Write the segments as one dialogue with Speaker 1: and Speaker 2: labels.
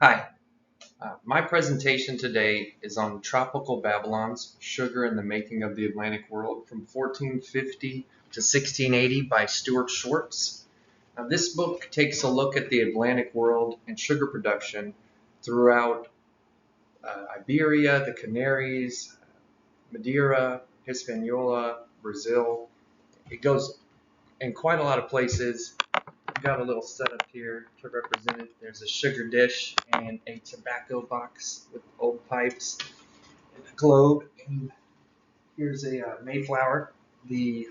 Speaker 1: Hi, my presentation today is on Tropical Babylons, Sugar in the Making of the Atlantic World from 1450 to 1680 by Stuart Schwartz. Now, this book takes a look at the Atlantic world and sugar production throughout Iberia, the Canaries, Madeira, Hispaniola, Brazil. It goes in quite a lot of places. Got a little setup here to represent it. There's a sugar dish and a tobacco box with old pipes and a globe. And here's a Mayflower. The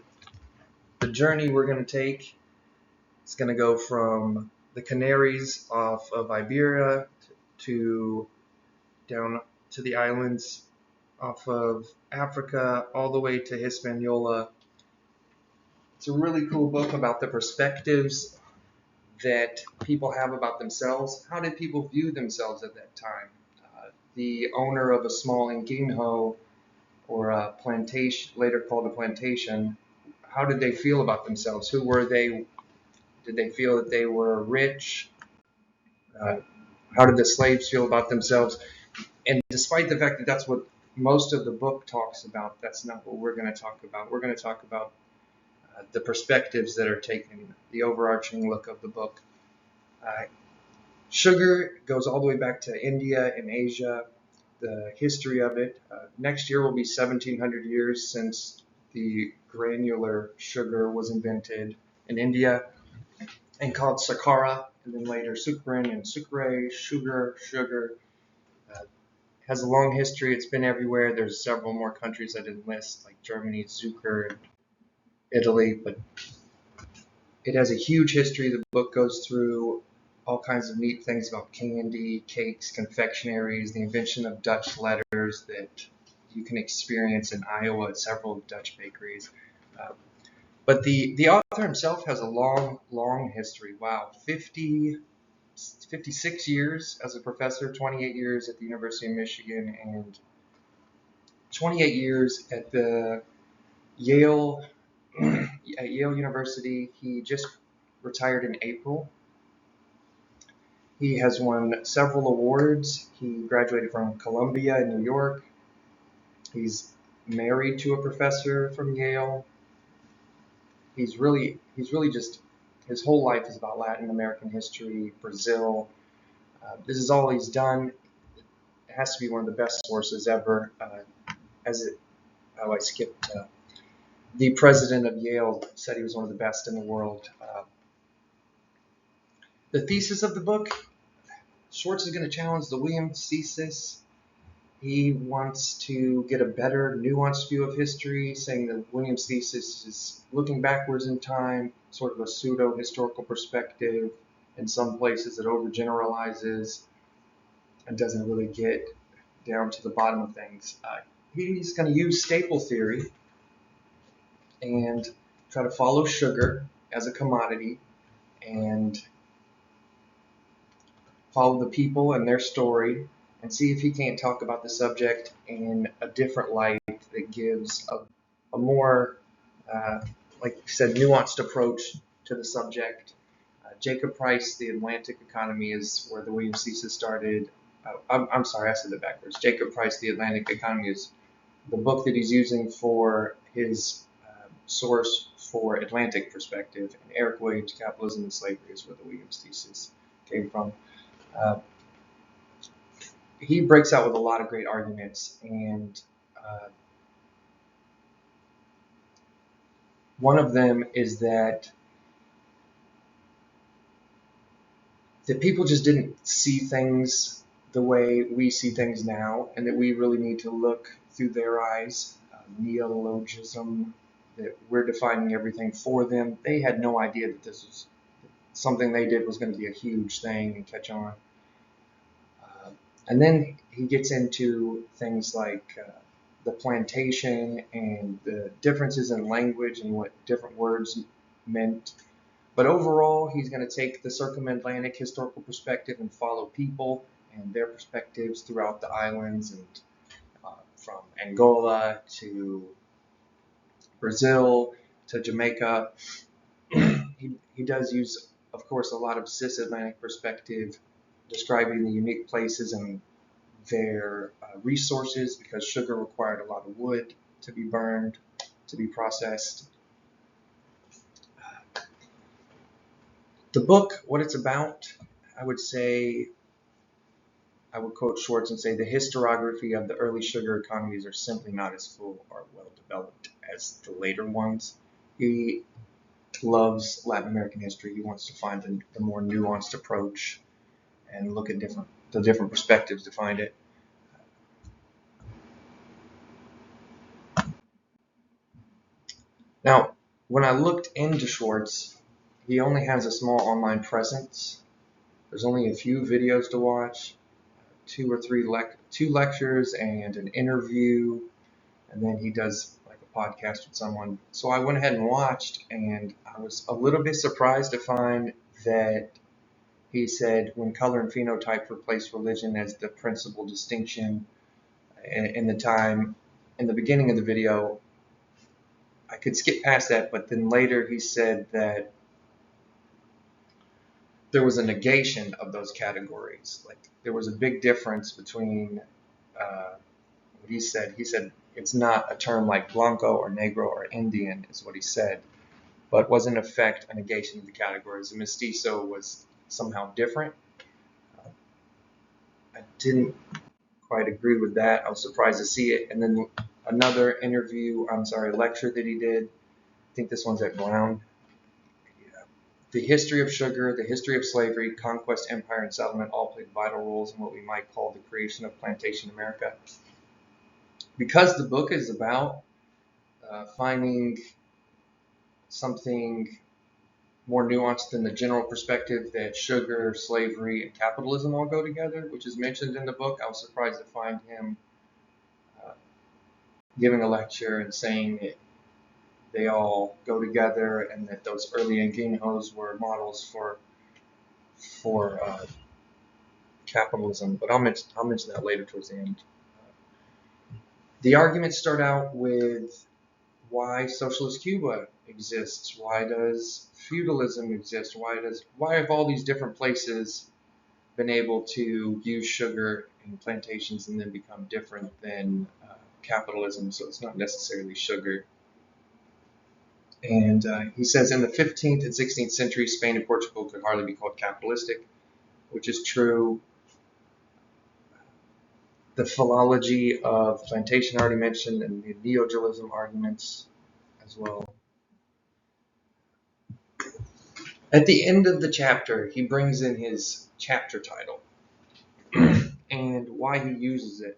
Speaker 1: journey we're going to take is going to go from the Canaries off of Iberia to down to the islands off of Africa all the way to Hispaniola. It's a really cool book about the perspectives that people have about themselves. How did people view themselves at that time? The owner of a small ingenho or a plantation, later called a plantation, how did they feel about themselves? Who were they? Did they feel that they were rich? Uh, how did the slaves feel about themselves? And despite the fact that that's what most of the book talks about, that's not what we're going to talk about. We're going to talk about the perspectives that are taken, the overarching look of the book. Sugar goes all the way back to India and Asia, the history of it. Next year will be 1700 years since the granular sugar was invented in India and called Sakara, and then later Sukrin and Sucre, sugar. Uh, has a long history. It's been everywhere. There's several more countries I didn't list, like Germany, Zucker, and Italy, but it has a huge history. The book goes through all kinds of neat things about candy, cakes, confectionaries, the invention of Dutch letters that you can experience in Iowa at several Dutch bakeries. Uh, but the author himself has a long history. Wow, 56 years as a professor, 28 years at the University of Michigan, and 28 years at the Yale at Yale University. He just retired in April. He has won several awards. He graduated from Columbia in New York. He's married to a professor from Yale. He's really just, his whole life is about Latin American history, Brazil. This is all he's done. It has to be one of the best sources ever. I skipped. The president of Yale said he was one of the best in the world. The thesis of the book, Schwartz is going to challenge the Williams thesis. He wants to get a better, nuanced view of history, saying that Williams' thesis is looking backwards in time, sort of a pseudo-historical perspective. In some places, it overgeneralizes and doesn't really get down to the bottom of things. He's going to use staple theory and try to follow sugar as a commodity and follow the people and their story and see if he can't talk about the subject in a different light that gives a more, like you said, nuanced approach to the subject. Jacob Price, The Atlantic Economy is where the Williams thesis started. I'm sorry, I said it backwards. Jacob Price, The Atlantic Economy is the book that he's using for his source for Atlantic perspective. And Eric Williams, Capitalism and Slavery is where the Williams thesis came from. He breaks out with a lot of great arguments, and one of them is that people just didn't see things the way we see things now, and that we really need to look through their eyes. Neologism, that we're defining everything for them. They had no idea that this was something they did was going to be a huge thing and catch on. And then he gets into things like the plantation and the differences in language and what different words meant. But overall, he's going to take the Circum Atlantic historical perspective and follow people and their perspectives throughout the islands, and from Angola to Brazil to Jamaica. He does use, of course, a lot of cis-Atlantic perspective describing the unique places and their resources, because sugar required a lot of wood to be burned, to be processed. The book, what it's about, I would quote Schwartz and say, the historiography of the early sugar economies are simply not as full or well developed as the later ones. He loves Latin American history. He wants to find the more nuanced approach and look at the different perspectives to find it. Now, when I looked into Schwartz, he only has a small online presence. There's only a few videos to watch, two lectures and an interview, and then he does like a podcast with someone. So I went ahead and watched, and I was a little bit surprised to find that he said when color and phenotype replaced religion as the principal distinction in the beginning of the video, I could skip past that, but then later he said that there was a negation of those categories. Like there was a big difference between what he said. He said it's not a term like Blanco or Negro or Indian is what he said, but was in effect a negation of the categories. The mestizo was somehow different. I didn't quite agree with that. I was surprised to see it. And then another lecture that he did, I think this one's at Brown. The history of sugar, the history of slavery, conquest, empire, and settlement all played vital roles in what we might call the creation of plantation America. Because the book is about finding something more nuanced than the general perspective that sugar, slavery, and capitalism all go together, which is mentioned in the book, I was surprised to find him giving a lecture and saying that they all go together and that those early Ingenhos were models for capitalism. But I'll mention that later towards the end. The arguments start out with why socialist Cuba exists. Why does feudalism exist? Why have all these different places been able to use sugar in plantations and then become different than capitalism? So it's not necessarily sugar. And he says in the 15th and 16th century, Spain and Portugal could hardly be called capitalistic, which is true. The philology of plantation I already mentioned, and the neodualism arguments as well. At the end of the chapter, he brings in his chapter title and why he uses it.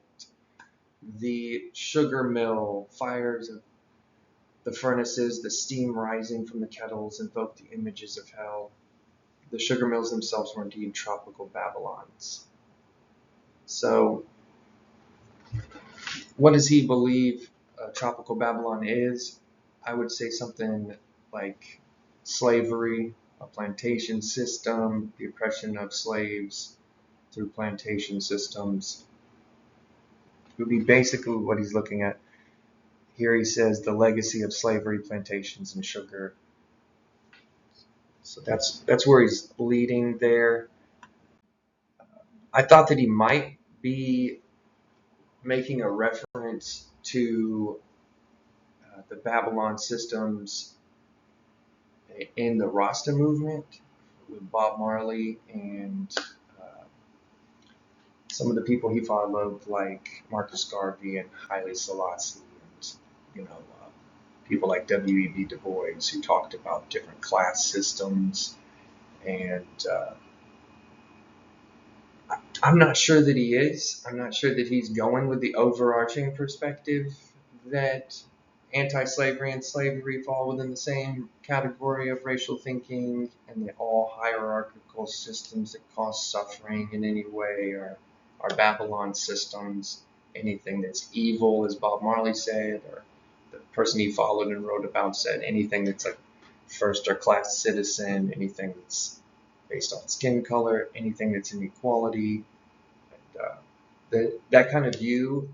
Speaker 1: The sugar mill, fires of the furnaces, the steam rising from the kettles invoke the images of hell. The sugar mills themselves were indeed tropical Babylons. So, what does he believe tropical Babylon is? I would say something like slavery, a plantation system, the oppression of slaves through plantation systems. It would be basically what he's looking at. Here he says the legacy of slavery, plantations, and sugar. So that's where he's leading there. I thought that he might be making a reference to the Babylon systems in the Rasta movement with Bob Marley and some of the people he followed, like Marcus Garvey and Haile Selassie, and people like W.E.B. Du Bois, who talked about different class systems. And I'm not sure that he is. I'm not sure that he's going with the overarching perspective that anti-slavery and slavery fall within the same category of racial thinking, and that all hierarchical systems that cause suffering in any way are Babylon systems. Anything that's evil, as Bob Marley said, or the person he followed and wrote about said, anything that's a first or class citizen, anything that's based on skin color, anything that's inequality. And, that kind of view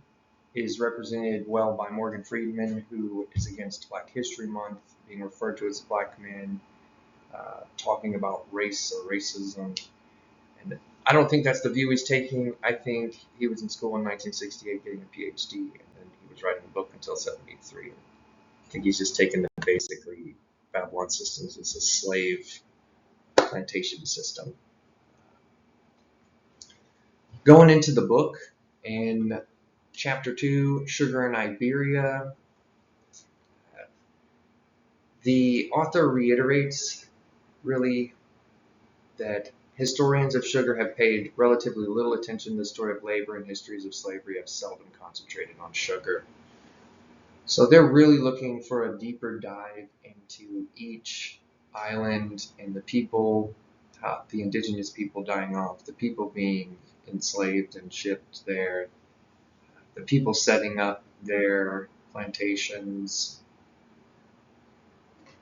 Speaker 1: is represented well by Morgan Freeman, who is against Black History Month, being referred to as a black man, talking about race or racism. And I don't think that's the view he's taking. I think he was in school in 1968 getting a PhD, and then he was writing a book until 73. I think he's just taken the basically Babylon systems as a slave plantation system. Going into the book, in chapter 2, Sugar in Iberia, the author reiterates really that historians of sugar have paid relatively little attention to the story of labor, and histories of slavery have seldom concentrated on sugar. So they're really looking for a deeper dive into each island and the people, the indigenous people dying off, the people being enslaved and shipped there, the people setting up their plantations,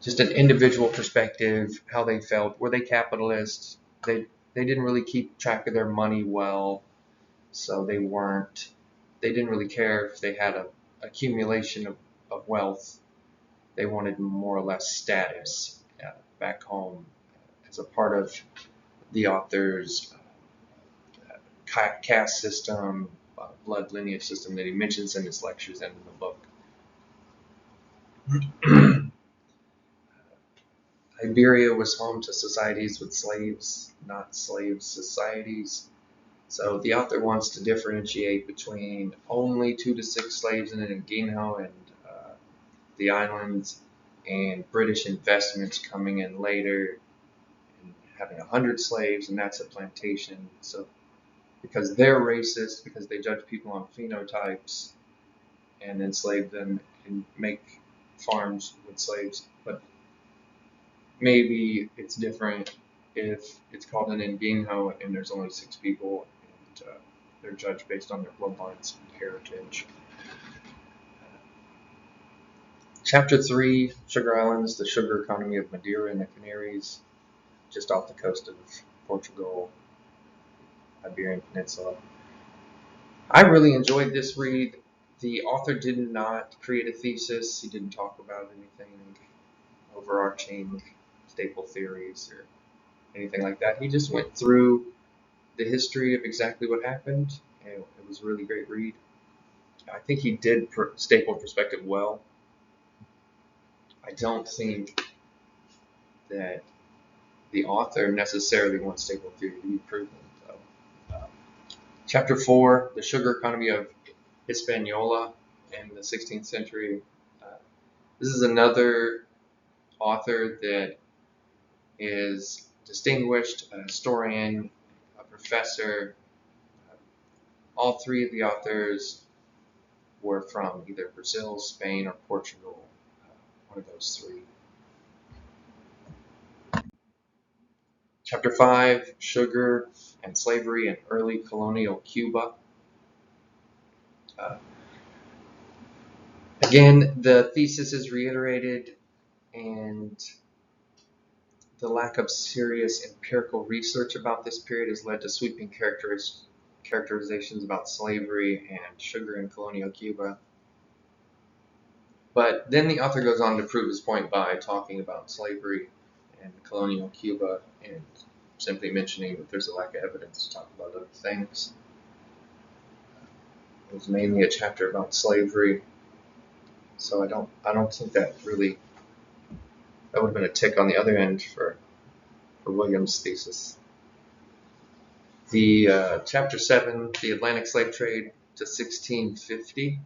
Speaker 1: just an individual perspective, how they felt. Were they capitalists? They didn't really keep track of their money well, so they didn't really care if they had a accumulation of wealth. They wanted more or less status back home as a part of the author's caste system, blood lineage system that he mentions in his lectures and in the book. Iberia was home to societies with slaves, not slave societies. So the author wants to differentiate between only 2 to 6 slaves in an Guinea and the islands, and British investments coming in later and having 100 slaves, and that's a plantation. So because they're racist, because they judge people on phenotypes and enslave them and make farms with slaves. But maybe it's different if it's called an Nguinho and there's only 6 people, and they're judged based on their bloodlines and heritage. Chapter 3, Sugar Islands, the sugar economy of Madeira and the Canaries, just off the coast of Portugal, Iberian Peninsula. I really enjoyed this read. The author did not create a thesis. He didn't talk about anything overarching staple theories or anything like that. He just went through the history of exactly what happened, and it was a really great read. I think he did staple perspective well. I don't think that the author necessarily wants staple theory to be proven, though. Chapter 4, the sugar economy of Hispaniola in the 16th century. This is another author that is distinguished, a historian, a professor. All 3 of the authors were from either Brazil, Spain, or Portugal, one of those 3. Chapter 5, Sugar and Slavery in Early Colonial Cuba. Again, the thesis is reiterated, and the lack of serious empirical research about this period has led to sweeping characterizations about slavery and sugar in colonial Cuba. But then the author goes on to prove his point by talking about slavery and colonial Cuba and simply mentioning that there's a lack of evidence to talk about other things. It was mainly a chapter about slavery, so I don't think that would have been a tick on the other end for Williams' thesis. The chapter 7, the Atlantic slave trade to 1650.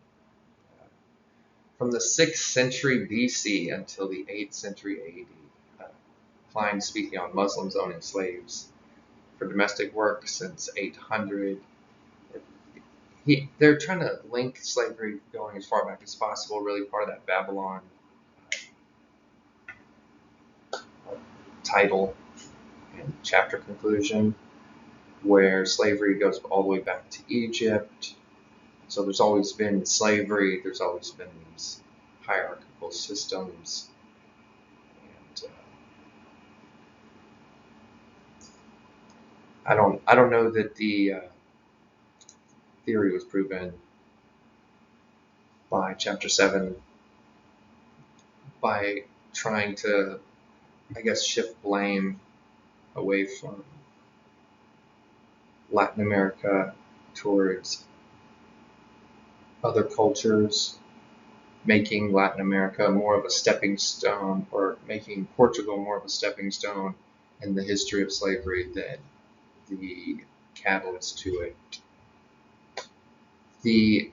Speaker 1: From the 6th century BC until the 8th century AD, Klein speaking on Muslims owning slaves for domestic work since 800. They're trying to link slavery going as far back as possible, really part of that Babylon title and chapter conclusion, where slavery goes all the way back to Egypt. So there's always been slavery, there's always been these hierarchical systems. And I don't know that the theory was proven by chapter 7 by trying to, I guess, shift blame away from Latin America towards other cultures, making Latin America more of a stepping stone, or making Portugal more of a stepping stone in the history of slavery than the catalyst to it. The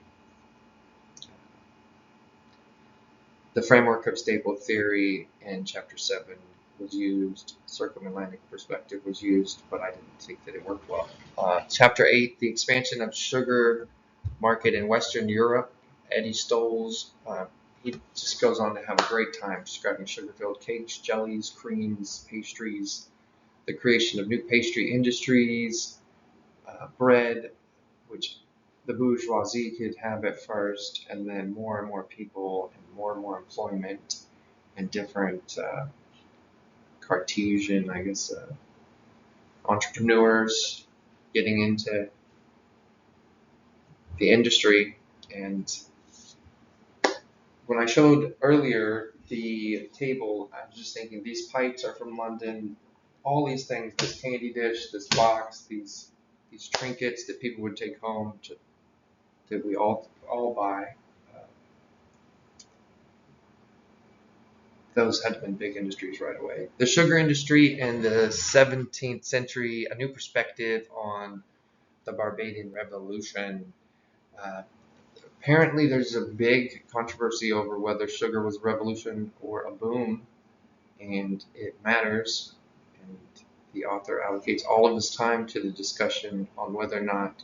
Speaker 1: framework of stable theory in Chapter 7 was used, Circum Atlantic perspective was used, but I didn't think that it worked well. Chapter 8, the expansion of sugar market in Western Europe. Eddie Stolz, he just goes on to have a great time describing sugar-filled cakes, jellies, creams, pastries, the creation of new pastry industries, bread, which the bourgeoisie could have at first, and then more and more people and more employment and different Cartesian, entrepreneurs getting into the industry. And when I showed earlier the table, I was just thinking these pipes are from London. All these things, this candy dish, this box, these trinkets that people would take home that we all buy. Those had been big industries right away. The sugar industry in the 17th century, a new perspective on the Barbadian Revolution. Apparently, there's a big controversy over whether sugar was a revolution or a boom, and it matters. And the author allocates all of his time to the discussion on whether or not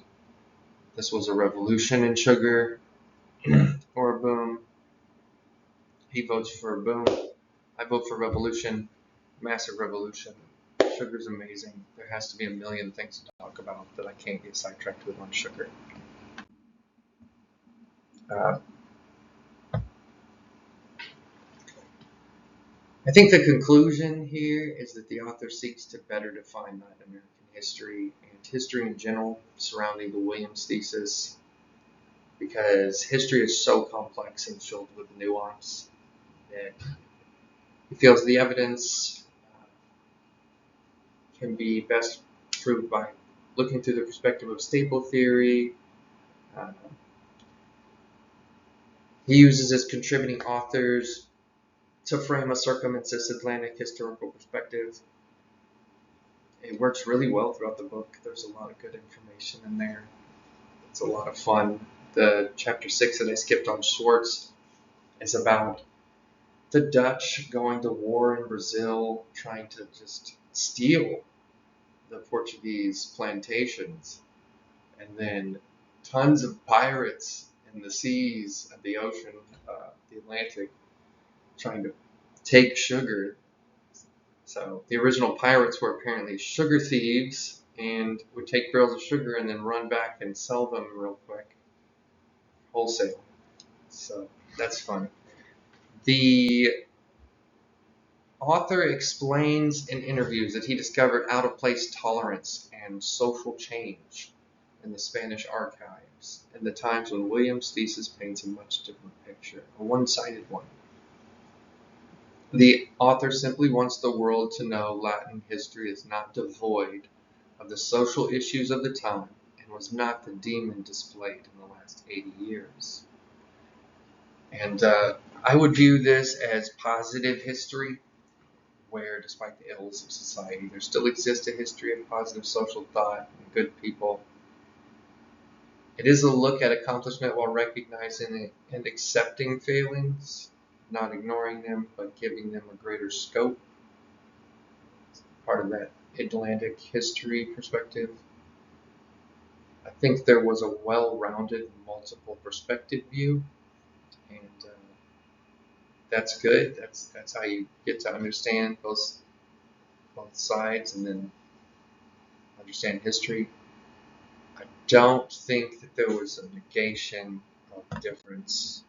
Speaker 1: this was a revolution in sugar or a boom. He votes for a boom. I vote for revolution, massive revolution. Sugar's amazing. There has to be a million things to talk about that I can't get sidetracked with on sugar. I think the conclusion here is that the author seeks to better define Latin American history and history in general surrounding the Williams thesis, because history is so complex and filled with nuance that he feels the evidence can be best proved by looking through the perspective of stable theory. He uses as contributing authors to frame a Circum Atlantic historical perspective. It works really well throughout the book. There's a lot of good information in there. It's a lot of fun. The chapter 6 that I skipped on Schwartz is about the Dutch going to war in Brazil, trying to just steal the Portuguese plantations, and then tons of pirates in the seas of the ocean, the Atlantic, trying to take sugar. So the original pirates were apparently sugar thieves and would take barrels of sugar and then run back and sell them real quick, wholesale. So that's fun. The author explains in interviews that he discovered out-of-place tolerance and social change in the Spanish archives in the times when Williams' thesis paints a much different picture, a one-sided one. The author simply wants the world to know Latin history is not devoid of the social issues of the time and was not the demon displayed in the last 80 years. And I would view this as positive history, where despite the ills of society, there still exists a history of positive social thought and good people. It is a look at accomplishment while recognizing and accepting failings, not ignoring them, but giving them a greater scope. Part of that Atlantic history perspective. I think there was a well-rounded, multiple perspective view, and that's good. That's how you get to understand both sides and then understand history. I don't think that there was a negation of difference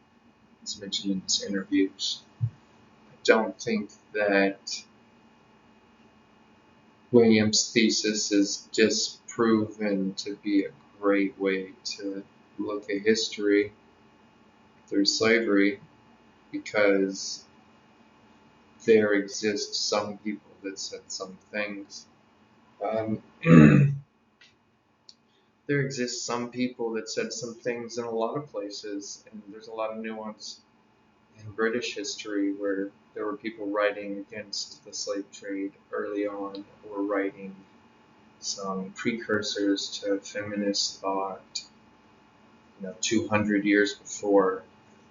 Speaker 1: as mentioned in these interviews. I don't think that Williams' thesis is just proven to be a great way to look at history through slavery, because there exist some people that said some things. there exist some people that said some things in a lot of places, and there's a lot of nuance in British history where there were people writing against the slave trade early on, or writing some precursors to feminist thought, 200 years before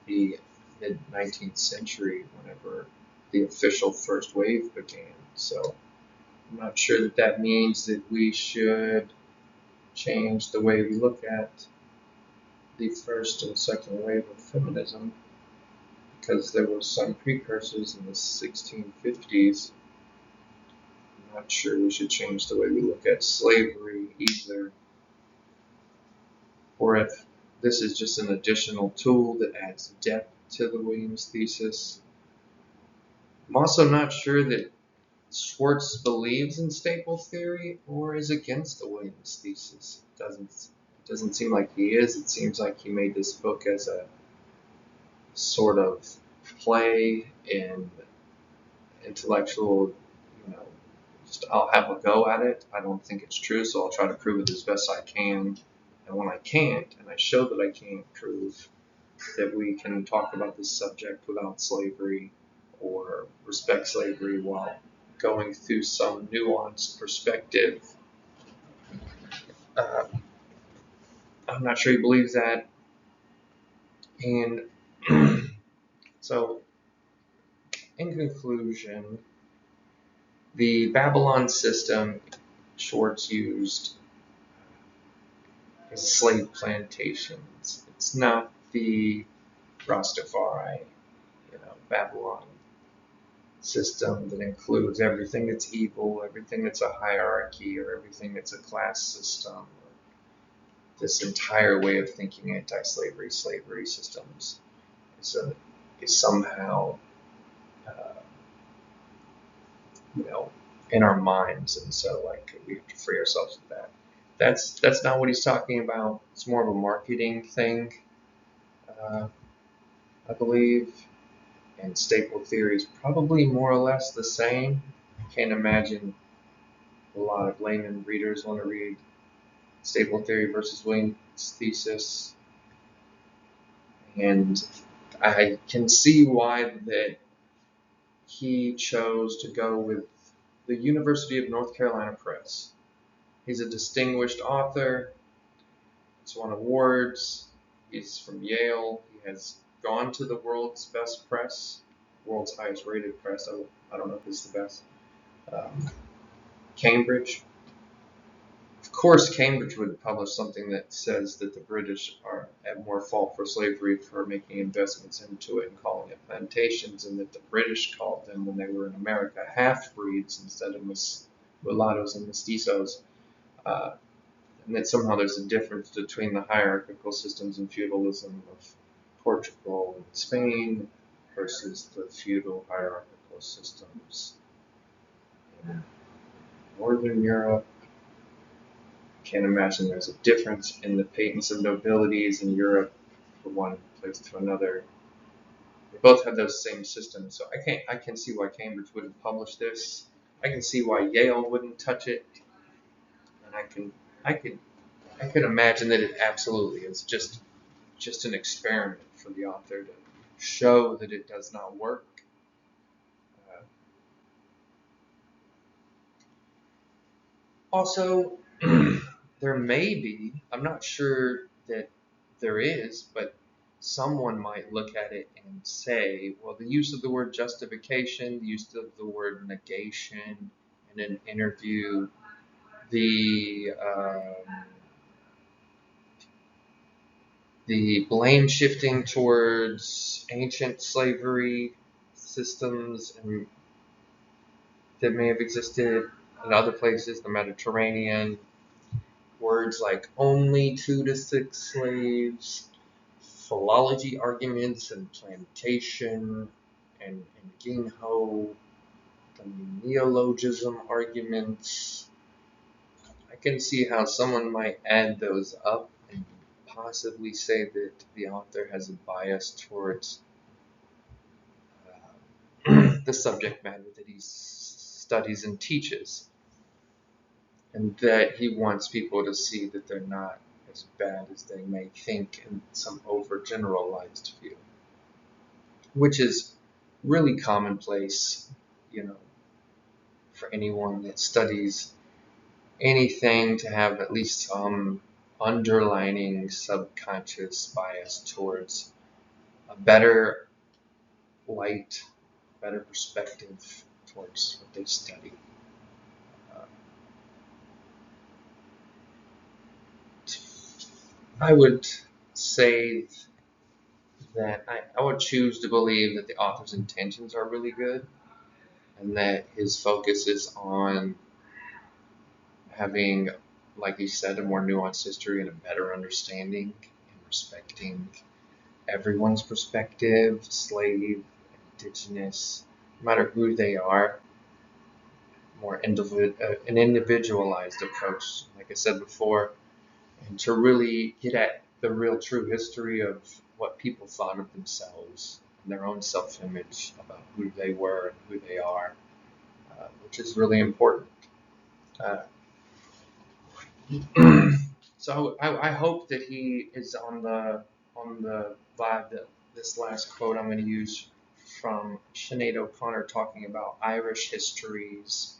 Speaker 1: the mid 19th century, whenever the official first wave began. So I'm not sure that that means that we should change the way we look at the first and second wave of feminism, because there were some precursors in the 1650s. I'm not sure we should change the way we look at slavery either, or if this is just an additional tool that adds depth to the Williams thesis. I'm also not sure that Schwartz believes in staple theory or is against the Williams thesis. It doesn't seem like he is. It seems like he made this book as a sort of play in intellectual, just I'll have a go at it. I don't think it's true, so I'll try to prove it as best I can. And when I can't, and I show that I can't prove that we can talk about this subject without slavery or respect slavery while going through some nuanced perspective, uh, I'm not sure he believes that. And so, in conclusion, the Babylon system Schwartz used is slave plantations. It's not the Rastafari, Babylon system that includes everything that's evil, everything that's a hierarchy, or everything that's a class system, or this entire way of thinking slavery systems is somehow, uh, in our minds, and so we have to free ourselves of that. That's not what he's talking about. It's more of a marketing thing, uh, I believe. And staple theory is probably more or less the same. I can't imagine a lot of layman readers want to read staple theory versus Williams thesis. And I can see why that he chose to go with the University of North Carolina Press. He's a distinguished author. He's won awards. He's from Yale. He has gone to the world's best press, world's highest rated press. I don't know if it's the best. Cambridge. Of course, Cambridge would publish something that says that the British are at more fault for slavery for making investments into it and calling it plantations, and that the British called them, when they were in America, half-breeds instead of mulattoes and mestizos, and that somehow there's a difference between the hierarchical systems and feudalism of Portugal and Spain versus the feudal hierarchical systems in Northern Europe. Can't imagine there's a difference in the patents of nobilities in Europe from one place to another. They both have those same systems, so I can see why Cambridge wouldn't publish this. I can see why Yale wouldn't touch it, and I could imagine that it absolutely is just an experiment for the author to show that it does not work. Also, there may be, I'm not sure that there is, but someone might look at it and say, well, the use of the word justification, the use of the word negation in an interview, the blame shifting towards ancient slavery systems and that may have existed in other places, the Mediterranean. Words like only 2 to 6 slaves, philology arguments and plantation and ginho, the neologism arguments. I can see how someone might add those up and possibly say that the author has a bias towards the subject matter that he studies and teaches. and that he wants people to see that they're not as bad as they may think in some overgeneralized view, which is really commonplace, you know, for anyone that studies anything to have at least some underlining subconscious bias towards a better light, better perspective towards what they study. I would say that I would choose to believe that the author's intentions are really good and that his focus is on having, like he said, a more nuanced history and a better understanding and respecting everyone's perspective, slave, indigenous, no matter who they are, more an individualized approach, like I said before, and to really get at the real true history of what people thought of themselves and their own self-image about who they were and who they are, which is really important. So I hope that he is on the vibe that this last quote I'm going to use from Sinead O'Connor talking about Irish histories,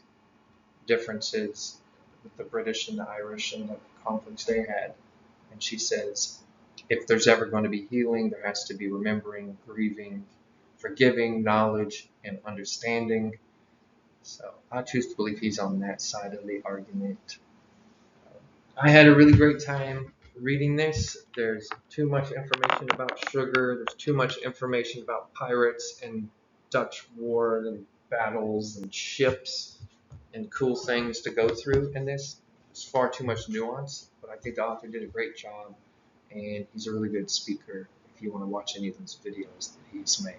Speaker 1: differences with the British and the Irish and the conflicts they had. And she says, if there's ever going to be healing, there has to be remembering, grieving, forgiving, knowledge, and understanding. So I choose to believe he's on that side of the argument. I had a really great time reading this. There's too much information about sugar. There's too much information about pirates and Dutch war and battles and ships and cool things to go through in this. There's far too much nuance, but I think the author did a great job, and he's a really good speaker if you want to watch any of those videos that he's made.